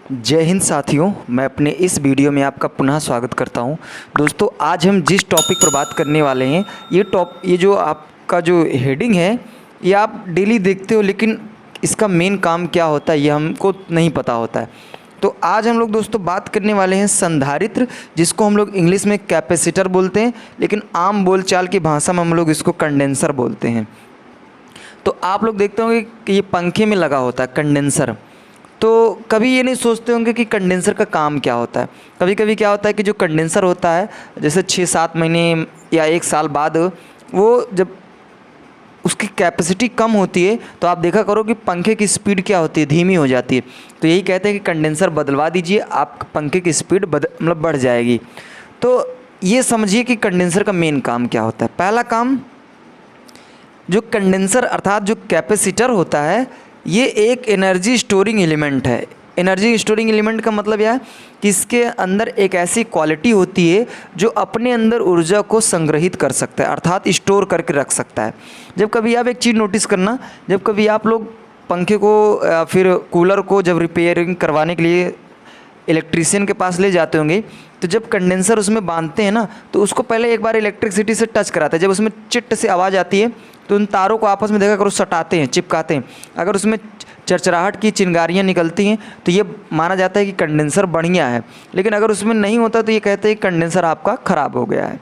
जय हिंद साथियों, मैं अपने इस वीडियो में आपका पुनः स्वागत करता हूं। दोस्तों, आज हम जिस टॉपिक पर बात करने वाले हैं, ये जो आपका जो हेडिंग है, ये आप डेली देखते हो, लेकिन इसका मेन काम क्या होता है ये हमको नहीं पता होता है। तो आज हम लोग दोस्तों बात करने वाले हैं संधारित्र, जिसको हम लोग इंग्लिश में कैपेसिटर बोलते हैं, लेकिन आम बोलचाल की भाषा में हम लोग इसको कंडेंसर बोलते हैं। तो आप लोग देखते होंगे कि ये पंखे में लगा होता है कंडेंसर। तो कभी ये नहीं सोचते होंगे कि कंडेंसर का काम क्या होता है। कभी कभी क्या होता है कि जो कंडेंसर होता है, जैसे 6-7 महीने या 1 साल बाद, वो जब उसकी कैपेसिटी कम होती है तो आप देखा करो कि पंखे की स्पीड क्या होती है, धीमी हो जाती है। तो यही कहते हैं कि कंडेंसर बदलवा दीजिए, आप पंखे की स्पीड मतलब बढ़ जाएगी। तो ये समझिए कि कंडेंसर का मेन काम क्या होता है। पहला काम, जो कंडेंसर अर्थात जो कैपेसिटर होता है, ये एक एनर्जी स्टोरिंग एलिमेंट है। एनर्जी स्टोरिंग एलिमेंट का मतलब यह है कि इसके अंदर एक ऐसी क्वालिटी होती है जो अपने अंदर ऊर्जा को संग्रहित कर सकता है, अर्थात स्टोर करके रख सकता है। जब कभी आप एक चीज़ नोटिस करना, जब कभी आप लोग पंखे को फिर कूलर को जब रिपेयरिंग करवाने के लिए इलेक्ट्रीशियन के पास ले जाते होंगे, तो जब कंडेंसर उसमें बांधते हैं ना, तो उसको पहले एक बार इलेक्ट्रिसिटी से टच कराते हैं। जब उसमें चिट से आवाज़ आती है तो उन तारों को आपस में देखा करो सटाते हैं, चिपकाते हैं। अगर उसमें चरचराहट की चिंगारियाँ निकलती हैं तो ये माना जाता है कि कंडेंसर बढ़िया है। लेकिन अगर उसमें नहीं होता तो ये कहते हैं कि कंडेंसर आपका ख़राब हो गया है।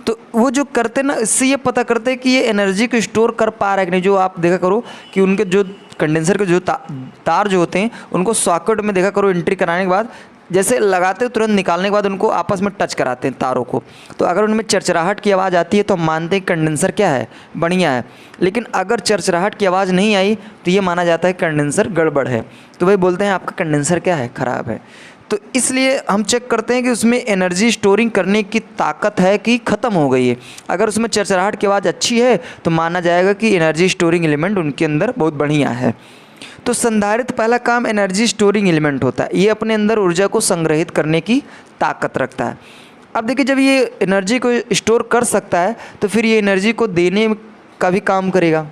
तो वो जो करते ना, इससे ये पता करते हैं कि ये एनर्जी को स्टोर कर पा रहा है कि नहीं। जो आप देखा करो कि उनके जो कंडेंसर के जो तार जो होते हैं, उनको सॉकेट में देखा करो एंट्री कराने के बाद, जैसे लगाते हो तुरंत निकालने के बाद उनको आपस में टच कराते हैं तारों को। तो अगर उनमें चरचराहट की आवाज़ आती है तो हम मानते हैं कंडेंसर क्या है, बढ़िया है। लेकिन अगर चरचराहट की आवाज़ नहीं आई तो ये माना जाता है कंडेंसर गड़बड़ है। तो वही बोलते हैं आपका कंडेंसर क्या है, ख़राब है। तो इसलिए हम चेक करते हैं कि उसमें एनर्जी स्टोरिंग करने की ताकत है कि ख़त्म हो गई है। अगर उसमें चरचराहट की आवाज़ अच्छी है तो माना जाएगा कि एनर्जी स्टोरिंग एलिमेंट उनके अंदर बहुत बढ़िया है। तो संधारित्र पहला काम एनर्जी स्टोरिंग एलिमेंट होता है। ये अपने अंदर ऊर्जा को संग्रहित करने की ताकत रखता है। अब देखिए, जब ये एनर्जी को स्टोर कर सकता है तो फिर ये एनर्जी को देने का भी काम करेगा।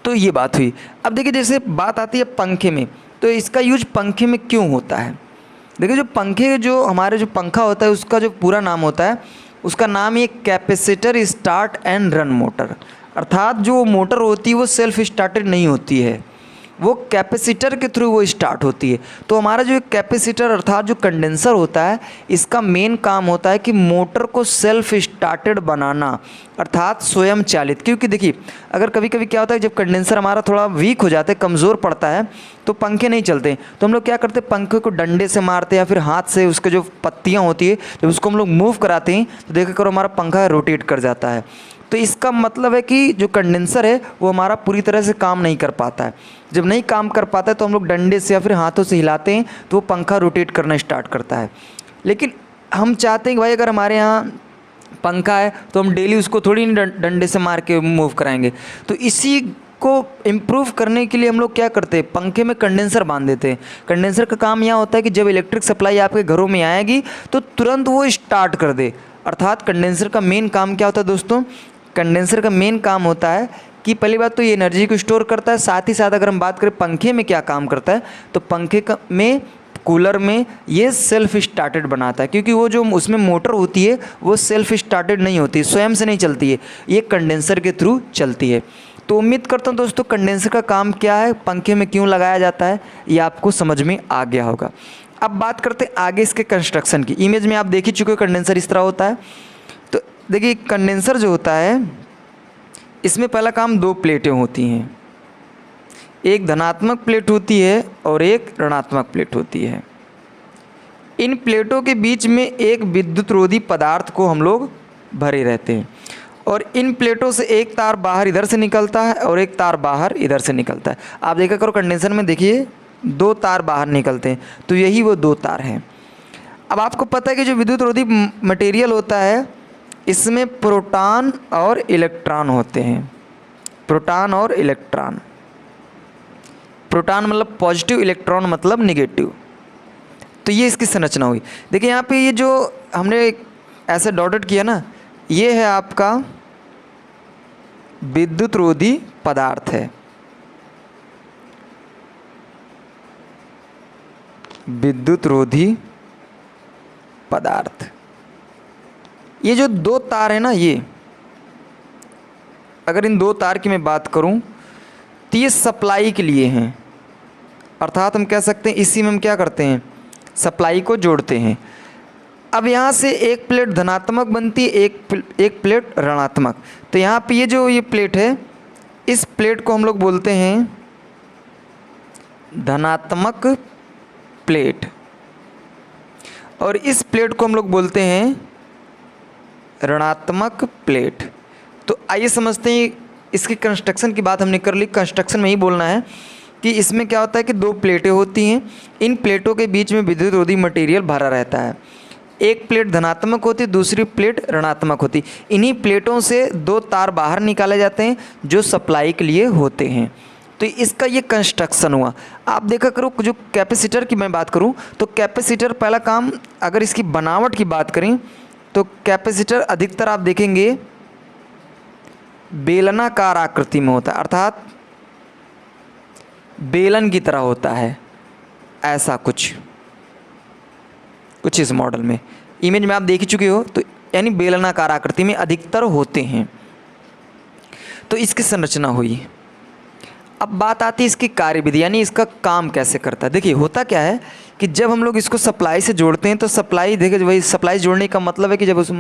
तो ये बात हुई। अब देखिए, जैसे बात आती है पंखे में, तो इसका यूज पंखे में क्यों होता है। देखिए, जो पंखे जो हमारे जो पंखा होता है उसका जो पूरा नाम होता है, उसका नाम ये capacitor start and run motor. अर्थात जो मोटर होती है वो सेल्फ स्टार्टेड नहीं होती है, वो कैपेसिटर के थ्रू वो स्टार्ट होती है। तो हमारा जो कैपेसिटर अर्थात जो कंडेंसर होता है, इसका मेन काम होता है कि मोटर को सेल्फ स्टार्टेड बनाना, अर्थात स्वयं चालित। क्योंकि देखिए, अगर कभी कभी क्या होता है, जब कंडेंसर हमारा थोड़ा वीक हो जाता है, कमज़ोर पड़ता है, तो पंखे नहीं चलते। तो हम लोग क्या करते हैं, पंखे को डंडे से मारते हैं या फिर हाथ से उसके जो पत्तियाँ होती है, जब उसको हम लोग मूव कराते हैं तो देखा करो हमारा पंखा रोटेट कर जाता है। तो इसका मतलब है कि जो कंडेंसर है वो हमारा पूरी तरह से काम नहीं कर पाता है। जब नहीं काम कर पाता है तो हम लोग डंडे से या फिर हाथों से हिलाते हैं तो वो पंखा रोटेट करना स्टार्ट करता है। लेकिन हम चाहते हैं कि भाई अगर हमारे यहाँ पंखा है तो हम डेली उसको थोड़ी नहीं डंडे से मार के मूव कराएंगे। तो इसी को इम्प्रूव करने के लिए हम लोग क्या करते हैं, पंखे में कंडेंसर बांध देते हैं। कंडेंसर का काम यह होता है कि जब इलेक्ट्रिक सप्लाई आपके घरों में आएगी तो तुरंत वो स्टार्ट कर दे। अर्थात कंडेंसर का मेन काम क्या होता है दोस्तों, कंडेंसर का मेन काम होता है कि पहली बात तो ये एनर्जी को स्टोर करता है। साथ ही साथ अगर हम बात करें पंखे में क्या काम करता है, तो पंखे का में कूलर में ये सेल्फ स्टार्टेड बनाता है। क्योंकि वो जो उसमें मोटर होती है वो सेल्फ स्टार्टेड नहीं होती, स्वयं से नहीं चलती है, ये कंडेंसर के थ्रू चलती है। तो उम्मीद करता हूँ दोस्तों कंडेंसर का काम क्या है, पंखे में क्यों लगाया जाता है, ये आपको समझ में आ गया होगा। अब बात करते हैं आगे इसके कंस्ट्रक्शन की। इमेज में आप देख ही चुके हो कंडेंसर इस तरह होता है। तो देखिए, कंडेंसर जो होता है इसमें पहला काम 2 प्लेटें होती हैं, एक धनात्मक प्लेट होती है और एक ऋणात्मक प्लेट होती है। इन प्लेटों के बीच में एक विद्युत रोधी पदार्थ को हम लोग भरे रहते हैं और इन प्लेटों से एक तार बाहर इधर से निकलता है और एक तार बाहर इधर से निकलता है। आप देखा करो कंडेंसर में, देखिए 2 तार बाहर निकलते हैं, तो यही वो 2 तार हैं। अब आपको पता है कि जो विद्युत रोधी मटेरियल होता है इसमें प्रोटॉन और इलेक्ट्रॉन होते हैं। प्रोटॉन और इलेक्ट्रॉन, प्रोटॉन मतलब पॉजिटिव, इलेक्ट्रॉन मतलब निगेटिव। तो ये इसकी संरचना हुई। देखिए यहाँ पे ये जो हमने ऐसे डॉटेड किया ना, ये है आपका विद्युत रोधी पदार्थ है। विद्युत रोधी पदार्थ। ये जो दो तार है ना, ये अगर इन दो तार की मैं बात करूं तो ये सप्लाई के लिए हैं, अर्थात हम कह सकते हैं इसी में हम क्या करते हैं, सप्लाई को जोड़ते हैं। अब यहाँ से एक प्लेट धनात्मक बनती है, एक प्लेट ऋणात्मक। तो यहाँ पे ये प्लेट है, इस प्लेट को हम लोग बोलते हैं धनात्मक प्लेट, और इस प्लेट को हम लोग बोलते हैं ऋणात्मक प्लेट। तो आइए समझते हैं, इसकी कंस्ट्रक्शन की बात हमने कर ली। कंस्ट्रक्शन में ही बोलना है कि इसमें क्या होता है कि दो प्लेटें होती हैं, इन प्लेटों के बीच में विद्युत रोधी मटेरियल भरा रहता है। एक प्लेट धनात्मक होती है, दूसरी प्लेट ऋणात्मक होती। इन्हीं प्लेटों से दो तार बाहर निकाले जाते हैं जो सप्लाई के लिए होते हैं। तो इसका ये कंस्ट्रक्शन हुआ। आप देखा करो, जो कैपेसिटर की मैं बात करूं तो कैपेसिटर पहला काम, अगर इसकी बनावट की बात करें तो कैपेसिटर अधिकतर आप देखेंगे बेलनाकार आकृति में होता है, अर्थात बेलन की तरह होता है, ऐसा कुछ इस मॉडल में, इमेज में आप देख ही चुके हो। तो यानी बेलनाकार आकृति में अधिकतर होते हैं। तो इसकी संरचना हुई। अब बात आती है इसकी कार्यविधि, यानी इसका काम कैसे करता है। देखिए होता क्या है कि जब हम लोग इसको सप्लाई से जोड़ते हैं तो सप्लाई, देखिए वही सप्लाई जोड़ने का मतलब है कि जब उस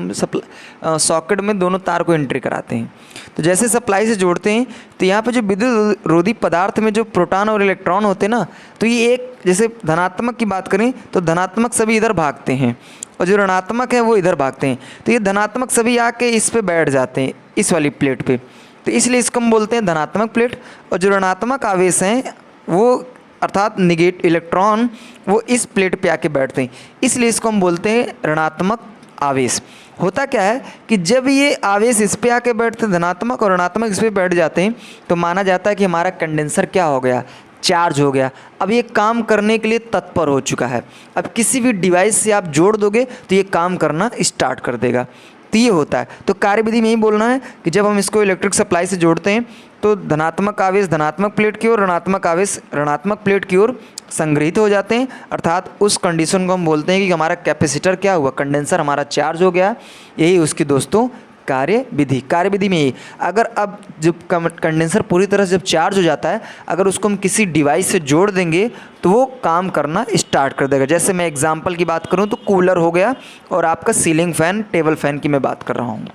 सॉकेट में दोनों तार को एंट्री कराते हैं, तो जैसे सप्लाई से जोड़ते हैं तो यहाँ पे जो विद्युत रोधी पदार्थ में जो प्रोटॉन और इलेक्ट्रॉन होते हैं ना, तो ये एक, जैसे धनात्मक की बात करें तो धनात्मक सभी इधर भागते हैं और जो ऋणात्मक है वो इधर भागते हैं। तो ये धनात्मक सभी आके इस पे बैठ जाते हैं, इस वाली प्लेट पे, तो इसलिए इसको हम बोलते हैं धनात्मक प्लेट। और जो ऋणात्मक आवेश हैं वो, अर्थात निगेटिव इलेक्ट्रॉन, वो इस प्लेट पे आके बैठते हैं, इसलिए इसको हम बोलते हैं ऋणात्मक आवेश। होता क्या है कि जब ये आवेश इस पे आके बैठते हैं, धनात्मक और ऋणात्मक इस पे बैठ जाते हैं, तो माना जाता है कि हमारा कंडेंसर क्या हो गया, चार्ज हो गया। अब ये काम करने के लिए तत्पर हो चुका है। अब किसी भी डिवाइस से आप जोड़ दोगे तो ये काम करना स्टार्ट कर देगा। तो ये होता है। तो कार्यविधि में ही बोलना है कि जब हम इसको इलेक्ट्रिक सप्लाई से जोड़ते हैं तो धनात्मक आवेश धनात्मक प्लेट की ओर, ऋणात्मक आवेश ऋणात्मक प्लेट की ओर संग्रहित हो जाते हैं, अर्थात उस कंडीशन को हम बोलते हैं कि हमारा कैपेसिटर क्या हुआ, कंडेंसर हमारा चार्ज हो गया। यही उसकी दोस्तों कार्यविधि। कार्यविधि में ही अगर अब जब कंडेंसर पूरी तरह से जब चार्ज हो जाता है, अगर उसको हम किसी डिवाइस से जोड़ देंगे तो वो काम करना स्टार्ट कर देगा। जैसे मैं एग्जांपल की बात करूं तो कूलर हो गया और आपका सीलिंग फैन, टेबल फैन की मैं बात कर रहा हूं।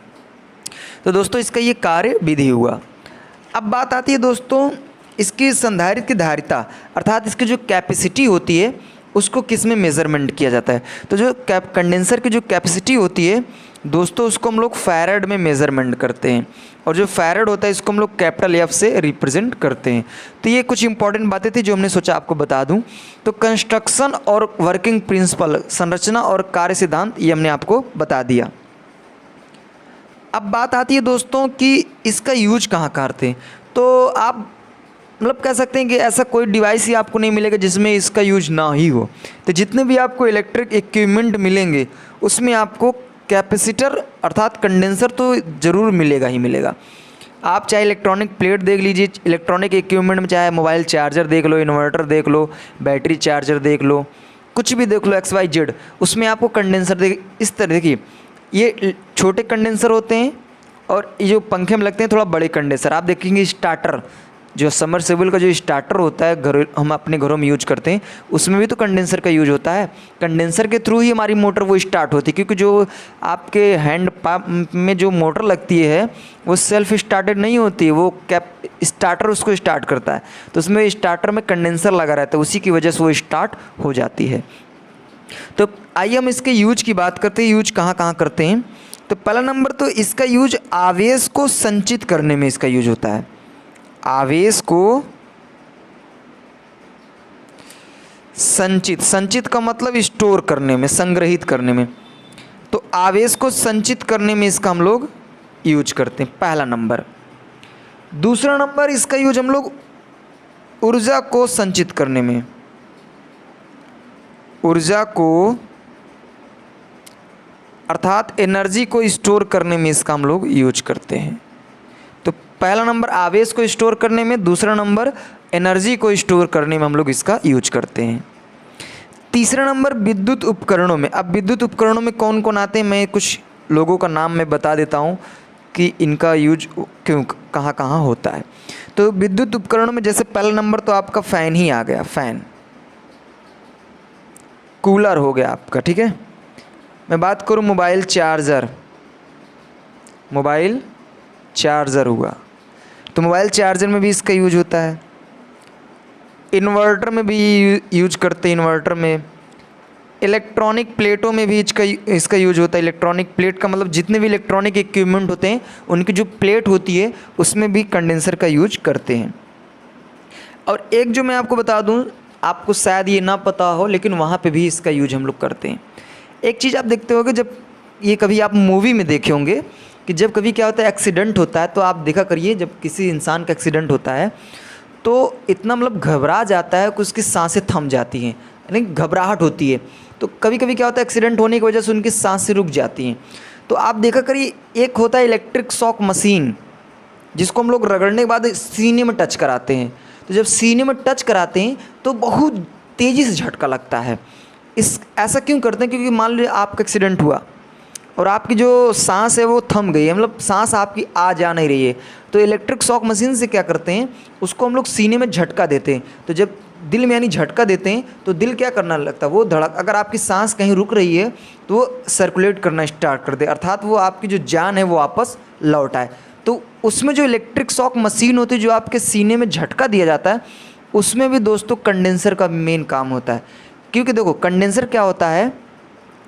तो दोस्तों इसका ये कार्यविधि हुआ। अब बात आती है दोस्तों इसकी संधारित्र की धारिता, अर्थात इसकी जो कैपेसिटी होती है उसको किस में मेज़रमेंट किया जाता है। तो जो कंडेंसर की जो कैपेसिटी होती है दोस्तों, उसको हम लोग फैराड में मेज़रमेंट करते हैं, और जो फैराड होता है इसको हम लोग कैपिटल एफ से रिप्रेजेंट करते हैं। तो ये कुछ इंपॉर्टेंट बातें थी जो हमने सोचा आपको बता दूं। तो कंस्ट्रक्शन और वर्किंग प्रिंसिपल, संरचना और कार्य सिद्धांत, ये हमने आपको बता दिया। अब बात आती है दोस्तों कि इसका यूज कहाँ करते हैं। तो आप मतलब कह सकते हैं कि ऐसा कोई डिवाइस ही आपको नहीं मिलेगा जिसमें इसका यूज ना ही हो। तो जितने भी आपको इलेक्ट्रिक इक्विपमेंट मिलेंगे उसमें आपको कैपेसिटर अर्थात कंडेंसर तो ज़रूर मिलेगा ही मिलेगा। आप चाहे इलेक्ट्रॉनिक प्लेट देख लीजिए, इलेक्ट्रॉनिक इक्विपमेंट में चाहे मोबाइल चार्जर देख लो, इन्वर्टर देख लो, बैटरी चार्जर देख लो, कुछ भी देख लो XYZ, उसमें आपको कंडेंसर देख, इस तरह देखिए ये छोटे कंडेंसर होते हैं और ये जो पंखे में लगते हैं थोड़ा बड़े कंडेंसर। आप देखेंगे स्टार्टर, जो सबमर्सिबल का जो स्टार्टर होता है घर हम अपने घरों में यूज करते हैं, उसमें भी तो कंडेंसर का यूज होता है। कंडेंसर के थ्रू ही हमारी मोटर वो स्टार्ट होती है, क्योंकि जो आपके हैंड पंप में जो मोटर लगती है वो सेल्फ स्टार्टेड नहीं होती है, वो स्टार्टर उसको स्टार्ट करता है। तो उसमें स्टार्टर में कंडेंसर लगा रहता है, उसी की वजह से वो स्टार्ट हो जाती है। तो आइए हम इसके यूज की बात करते हैं, यूज कहाँ कहाँ करते हैं। तो पहला नंबर तो इसका यूज आवेश को संचित करने में इसका यूज होता है। आवेश को संचित का मतलब स्टोर करने में, संग्रहित करने में। तो आवेश को संचित करने में इसका हम लोग यूज करते हैं, पहला नंबर। दूसरा नंबर इसका यूज हम लोग ऊर्जा को संचित करने में, ऊर्जा को अर्थात एनर्जी को स्टोर करने में इसका हम लोग यूज करते हैं। तो पहला नंबर आवेश को स्टोर करने में, दूसरा नंबर एनर्जी को स्टोर करने में हम लोग इसका यूज करते हैं। तीसरा नंबर विद्युत उपकरणों में। अब विद्युत उपकरणों में कौन कौन आते हैं, मैं कुछ लोगों का नाम मैं बता देता हूँ कि इनका यूज क्यों कहाँ कहाँ होता है। तो विद्युत उपकरणों में जैसे पहला नंबर तो आपका फ़ैन ही आ गया, फ़ैन। कूलर हो गया आपका, ठीक है। मैं बात करूँ मोबाइल चार्जर, मोबाइल चार्जर हुआ, तो मोबाइल चार्जर में भी इसका यूज होता है। इन्वर्टर में भी यूज करते हैं, इन्वर्टर में। इलेक्ट्रॉनिक प्लेटों में भी इसका यूज होता है। इलेक्ट्रॉनिक प्लेट का मतलब जितने भी इलेक्ट्रॉनिक इक्विपमेंट होते हैं उनकी जो प्लेट होती है उसमें भी कंडेंसर का यूज करते हैं। और एक जो मैं आपको बता दूं, आपको शायद ये ना पता हो लेकिन वहाँ पे भी इसका यूज हम लोग करते हैं। एक चीज़ आप देखते होगे, जब ये कभी आप मूवी में देखे होंगे कि जब कभी क्या होता है एक्सीडेंट होता है, तो आप देखा करिए जब किसी इंसान का एक्सीडेंट होता है तो इतना मतलब घबरा जाता है कि उसकी सांसें थम जाती हैं, यानी घबराहट होती है। तो कभी कभी क्या होता है एक्सीडेंट होने की वजह से उनकी सांसें रुक जाती हैं। तो आप देखा करिए एक होता है इलेक्ट्रिक शॉक मशीन, जिसको हम लोग रगड़ने के बाद सीने में टच कराते हैं। तो जब सीने में टच कराते हैं तो बहुत तेज़ी से झटका लगता है। ऐसा क्यों करते हैं? क्योंकि मान लीजिए आपका एक्सीडेंट हुआ और आपकी जो सांस है वो थम गई है, मतलब सांस आपकी आ जा नहीं रही है। तो इलेक्ट्रिक शॉक मशीन से क्या करते हैं, उसको हम लोग सीने में झटका देते हैं। तो जब दिल में यानी झटका देते हैं तो दिल क्या करना लगता है, वो धड़क, अगर आपकी सांस कहीं रुक रही है तो वो सर्कुलेट करना स्टार्ट कर दे, अर्थात वो आपकी जो जान है वो वापस लौट आए। तो उसमें जो इलेक्ट्रिक शॉक मशीन होती है, जो आपके सीने में झटका दिया जाता है, उसमें भी दोस्तों कंडेंसर का मेन काम होता है। क्योंकि देखो कंडेंसर क्या होता है,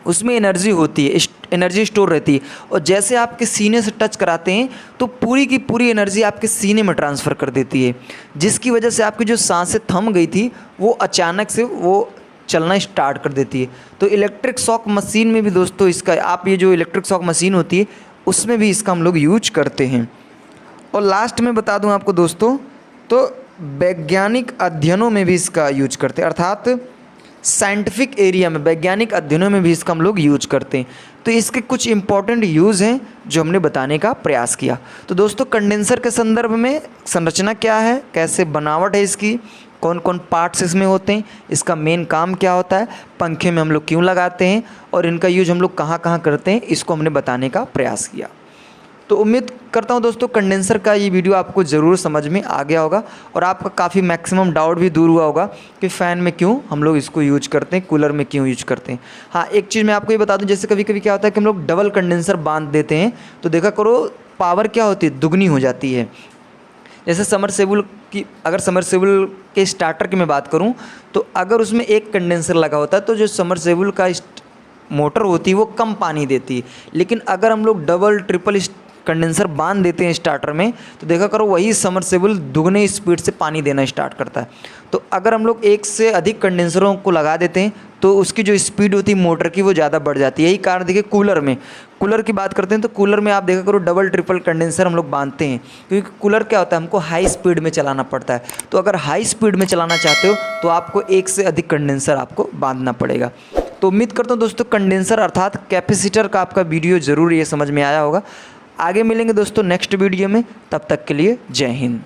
उसमें एनर्जी होती है, एनर्जी स्टोर रहती है, और जैसे आपके सीने से टच कराते हैं तो पूरी की पूरी एनर्जी आपके सीने में ट्रांसफ़र कर देती है, जिसकी वजह से आपकी जो सांसें थम गई थी वो अचानक से वो चलना स्टार्ट कर देती है। तो इलेक्ट्रिक शॉक मशीन में भी दोस्तों इसका, आप ये जो इलेक्ट्रिक शॉक मशीन होती है उसमें भी इसका हम लोग यूज करते हैं। और लास्ट में बता दूं आपको दोस्तों, तो वैज्ञानिक अध्ययनों में भी इसका यूज करते हैं, अर्थात साइंटिफिक एरिया में, वैज्ञानिक अध्ययनों में भी इसका हम लोग यूज करते हैं। तो इसके कुछ इंपॉर्टेंट यूज़ हैं जो हमने बताने का प्रयास किया। तो दोस्तों कंडेंसर के संदर्भ में संरचना क्या है, कैसे बनावट है इसकी, कौन कौन पार्ट्स इसमें होते हैं, इसका मेन काम क्या होता है, पंखे में हम लोग क्यों लगाते हैं और इनका यूज हम लोग कहाँ कहाँ करते हैं, इसको हमने बताने का प्रयास किया। तो उम्मीद करता हूँ दोस्तों कंडेंसर का ये वीडियो आपको ज़रूर समझ में आ गया होगा और आपका काफ़ी मैक्सिमम डाउट भी दूर हुआ होगा कि फ़ैन में क्यों हम लोग इसको यूज करते हैं, कूलर में क्यों यूज करते हैं। हाँ, एक चीज़ मैं आपको ये बता दूँ, जैसे कभी कभी क्या होता है कि हम लोग डबल कंडेंसर बांध देते हैं, तो देखा करो पावर क्या होती है, दुगनी हो जाती है। जैसे समरसेबुल की, अगर समरसेबुल के स्टार्टर की मैं बात करूँ तो अगर उसमें एक कंडेंसर लगा होता है तो जो समरसेबुल का मोटर होती है वो कम पानी देती है, लेकिन अगर हम लोग डबल ट्रिपल कंडेंसर बांध देते हैं स्टार्टर में तो देखा करो वही समरसेबुल दुगने स्पीड से पानी देना स्टार्ट करता है। तो अगर हम लोग एक से अधिक कंडेंसरों को लगा देते हैं तो उसकी जो स्पीड होती है मोटर की वो ज़्यादा बढ़ जाती है। यही कारण देखिए कूलर की बात करते हैं तो कूलर में आप देखा करो डबल ट्रिपल कंडेंसर हम लोग बांधते हैं, क्योंकि कूलर क्या होता है, हमको हाई स्पीड में चलाना पड़ता है। तो अगर हाई स्पीड में चलाना चाहते हो तो आपको एक से अधिक कंडेंसर आपको बांधना पड़ेगा। तो उम्मीद करता हूँ दोस्तों कंडेंसर अर्थात कैपेसिटर का आपका वीडियो ज़रूर ये समझ में आया होगा। आगे मिलेंगे दोस्तों नेक्स्ट वीडियो में, तब तक के लिए जय हिंद।